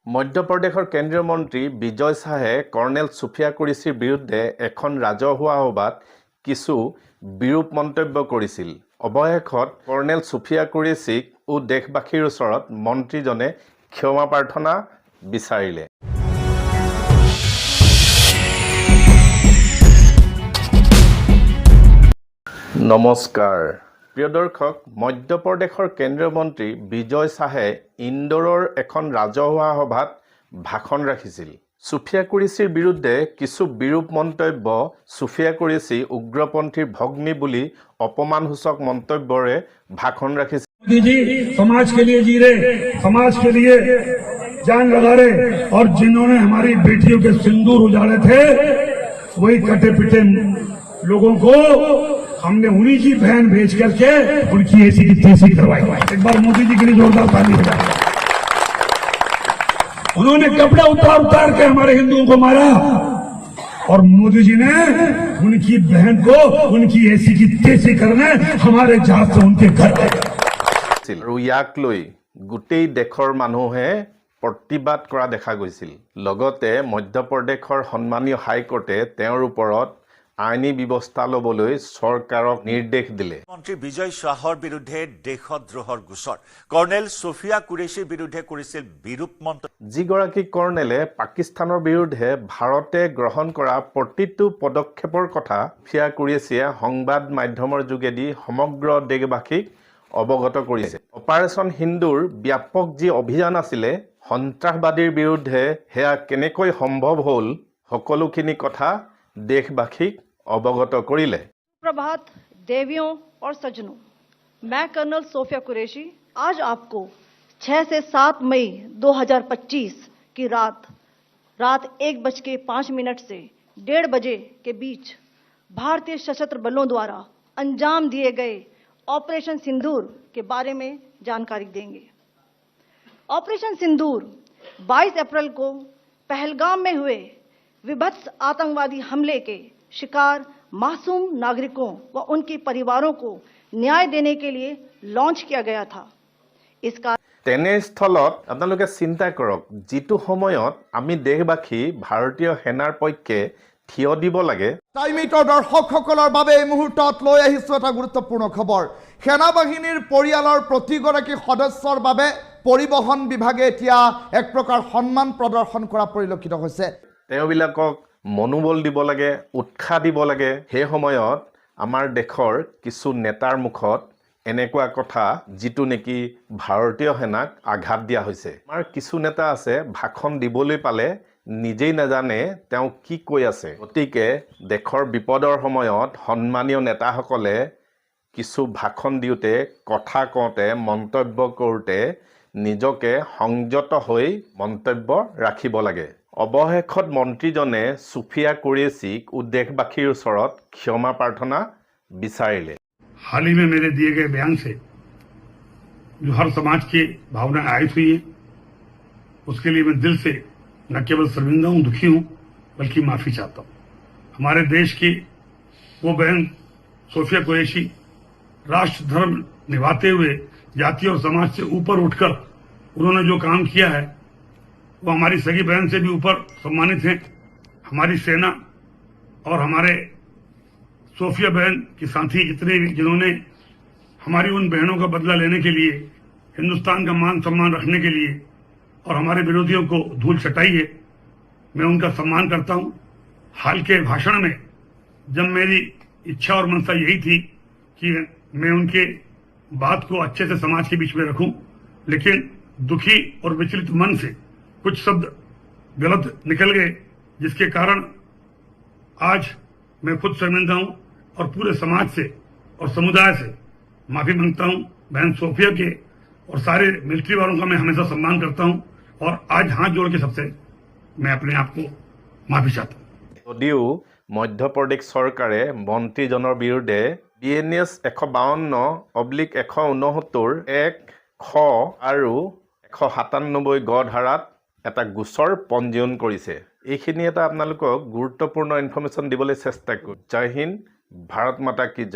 মধ্যপ্ৰদেশৰ কেন্দ্ৰীয় মন্ত্ৰী বিজয় শাহে কৰ্ণেল সুফিয়া কুৰেশ্বীৰ বিৰুদ্ধে এখন ৰাজহুৱা সভাত কিছু বিৰূপ মন্তব্য কৰিছিল। অৱশেষত কৰ্ণেল সুফিয়া কুৰেশ্বীক ও দেশবাসীৰ ওচৰত মন্ত্ৰীজনে ক্ষমা প্ৰাৰ্থনা বিচাৰিলে। নমস্কাৰ প্ৰিয় দৰ্শক, মধ্যপ্ৰদেশৰ কেন্দ্ৰীয় মন্ত্ৰী বিজয় শাহে ইন্দোৰৰ এখন ৰাজহুৱা সভাত ভাষণ ৰাখিছিল। সুফিয়া কুৰেশ্বীৰ বিৰুদ্ধে কিছু বিৰূপ মন্তব্য, সুফিয়া কুৰেশ্বী উগ্ৰপন্থীৰ ভগ্নী বুলি অপমানসূচক মন্তব্যৰে ভাষণ ৰাখিছিল। मोदी जी समाज के लिए जी रहे, समाज के लिए जान लगा रहे, और जिन्होंने हमारी बेटियों के सिंदूर उजाड़े थे वही कटे पिटे लोगों को हमने उन्हीं की बहन भेज करके उनकी ऐसी की तैसी करवाई। एक बार मोदी जी के लिए जोरदार ताली हो जाए। उन्होंने कपड़ा उतार उतार के हमारे हिंदुओं को मारा और मोदी जी ने उनकी बहन को उनकी ऐसी की तैसी करने हमारे जहाज से उनके घर गए। আৰু ইয়াক লৈ গোটেই দেশৰ মানুহে প্ৰতিবাদ কৰা দেখা গৈছিল। লগতে মধ্যপ্ৰদেশৰ সন্মানীয় হাইকোৰ্টে তেওঁৰ ওপৰত আইনী ব্যৱস্থা ল'বলৈ চৰকাৰক নিৰ্দেশ দিলে। মন্ত্ৰী বিজয় শাহৰ বিৰুদ্ধে দেশদ্ৰোহৰ গোচৰ, কৰ্ণেল সুফিয়া কুৰেশ্বীৰ বিৰুদ্ধে কৰিছিল বিৰূপ মন্তব্য। যিগৰাকী কৰ্ণেলে পাকিস্তানৰ বিৰুদ্ধে ভাৰতে গ্ৰহণ কৰা প্ৰতিটো পদক্ষেপৰ কথা সুফিয়া কুৰেশ্বীয়ে সংবাদ মাধ্যমৰ যোগেদি সমগ্ৰ দেশবাসীক অৱগত কৰিছে। অপাৰেশ্যন সিন্দুৰ ব্যাপক যি অভিযান আছিলে সন্ত্ৰাসবাদীৰ বিৰুদ্ধে, সেয়া কেনেকৈ সম্ভৱ হ'ল সকলোখিনি কথা দেশবাসীক অৱগত কৰিলে। प्रभात देवियों और सज्जनों, मैं कर्नल सोफिया कुरैशी आज आपको 6 से 7 मई 2025 की रात 1:05 से 1:30 बजे के बीच भारतीय सशस्त्र बलों द्वारा अंजाम दिए गए ऑपरेशन सिंदूर के बारे में जानकारी देंगे। ऑपरेशन सिंदूर 22 अप्रैल को पहलगाम में हुए विभत्स आतंकवादी हमले के शिकार मासूम नागरिकों व उनके परिवारों को न्याय देने के लिए लॉन्च किया गया था। इसका তেনেস্থলত আপোনালোকে চিন্তা কৰক, যিটো সময়ত আমি দেশবাসী ভাৰতীয় সেনাৰ পক্ষে থিয় দিব লাগে। টাইমিটৰ দৰ্শকসকলৰ বাবে এই মুহূৰ্তত লৈ আহিছোঁ এটা গুৰুত্বপূৰ্ণ খবৰ। সেনা বাহিনীৰ পৰিয়ালৰ প্ৰতিগৰাকী সদস্যৰ বাবে পৰিবহণ বিভাগে এতিয়া এক প্ৰকাৰ সন্মান প্ৰদৰ্শন কৰা পৰিলক্ষিত হৈছে। তেওঁবিলাকক মনোবল দিব লাগে, উৎসাহ দিব লাগে। সেই সময়ত আমাৰ দেশৰ কিছু নেতাৰ মুখত এনেকুৱা কথা যিটো নেকি ভাৰতীয় সেনাক আঘাত দিয়া হৈছে। আমাৰ কিছু নেতা আছে ভাষণ দিবলৈ পালে নিজেই নাজানে তেওঁ কি কৈ আছে। গতিকে দেশৰ বিপদৰ সময়ত সন্মানীয় নেতাসকলে কিছু ভাষণ দিওঁতে, কথা কওঁতে, মন্তব্য কৰোঁতে নিজকে সংযত হৈ মন্তব্য ৰাখিব লাগে। অৱশেষত মন্ত্ৰীজনে সুফিয়া কুৰেশ্বীক দেশবাসীৰ ওচৰত ক্ষমা প্ৰাৰ্থনা বিচাৰিলে। हाल ही में मेरे दिए गए बयान से जो हर समाज की भावना आयत हुई है, उसके लिए मैं दिल से न केवल शर्मिंदा हूं, दुखी हूं, बल्कि माफी चाहता हूं। हमारे देश की वो बहन सोफिया कुरैशी राष्ट्र धर्म निभाते हुए जाति और समाज से ऊपर उठकर उन्होंने जो काम किया है वो हमारी सगी बहन से भी ऊपर सम्मानित हैं। हमारी सेना और हमारे सोफिया बहन की साथी जितने भी जिन्होंने हमारी उन बहनों का बदला लेने के लिए, हिंदुस्तान का मान सम्मान रखने के लिए और हमारे विरोधियों को धूल चटाई है, मैं उनका सम्मान करता हूं। हाल के भाषण में जब मेरी इच्छा और मनसा यही थी कि मैं उनके बात को अच्छे से समाज के बीच में रखूं, लेकिन दुखी और विचलित मन से कुछ शब्द गलत निकल गए, जिसके कारण आज मैं खुद शर्मिंदा हूं और पूरे समाज से और समुदाय से माफी मांगता हूं। बहन सोफिया के और सारे मिलिट्री वालों का मैं हमेशा सम्मान करता हूं और आज हाथ जोड़ के सबसे मैं अपने आप को माफी चाहता हूं। যদিও মধ্যপ্ৰদেশ চৰকাৰে মন্ত্ৰীজনৰ বিৰুদ্ধে BNS 152/169 1 খ আৰু 197 গ ধাৰাত এটা গোচৰ পঞ্জীয়ন কৰিছে। এইখিনি এটা আপোনালোকক গুৰুত্বপূৰ্ণ ইনফৰমেশ্যন দিবলৈ চেষ্টা কৰোঁ। জয় হিন্দ, ভাৰত মাতা কি জয়।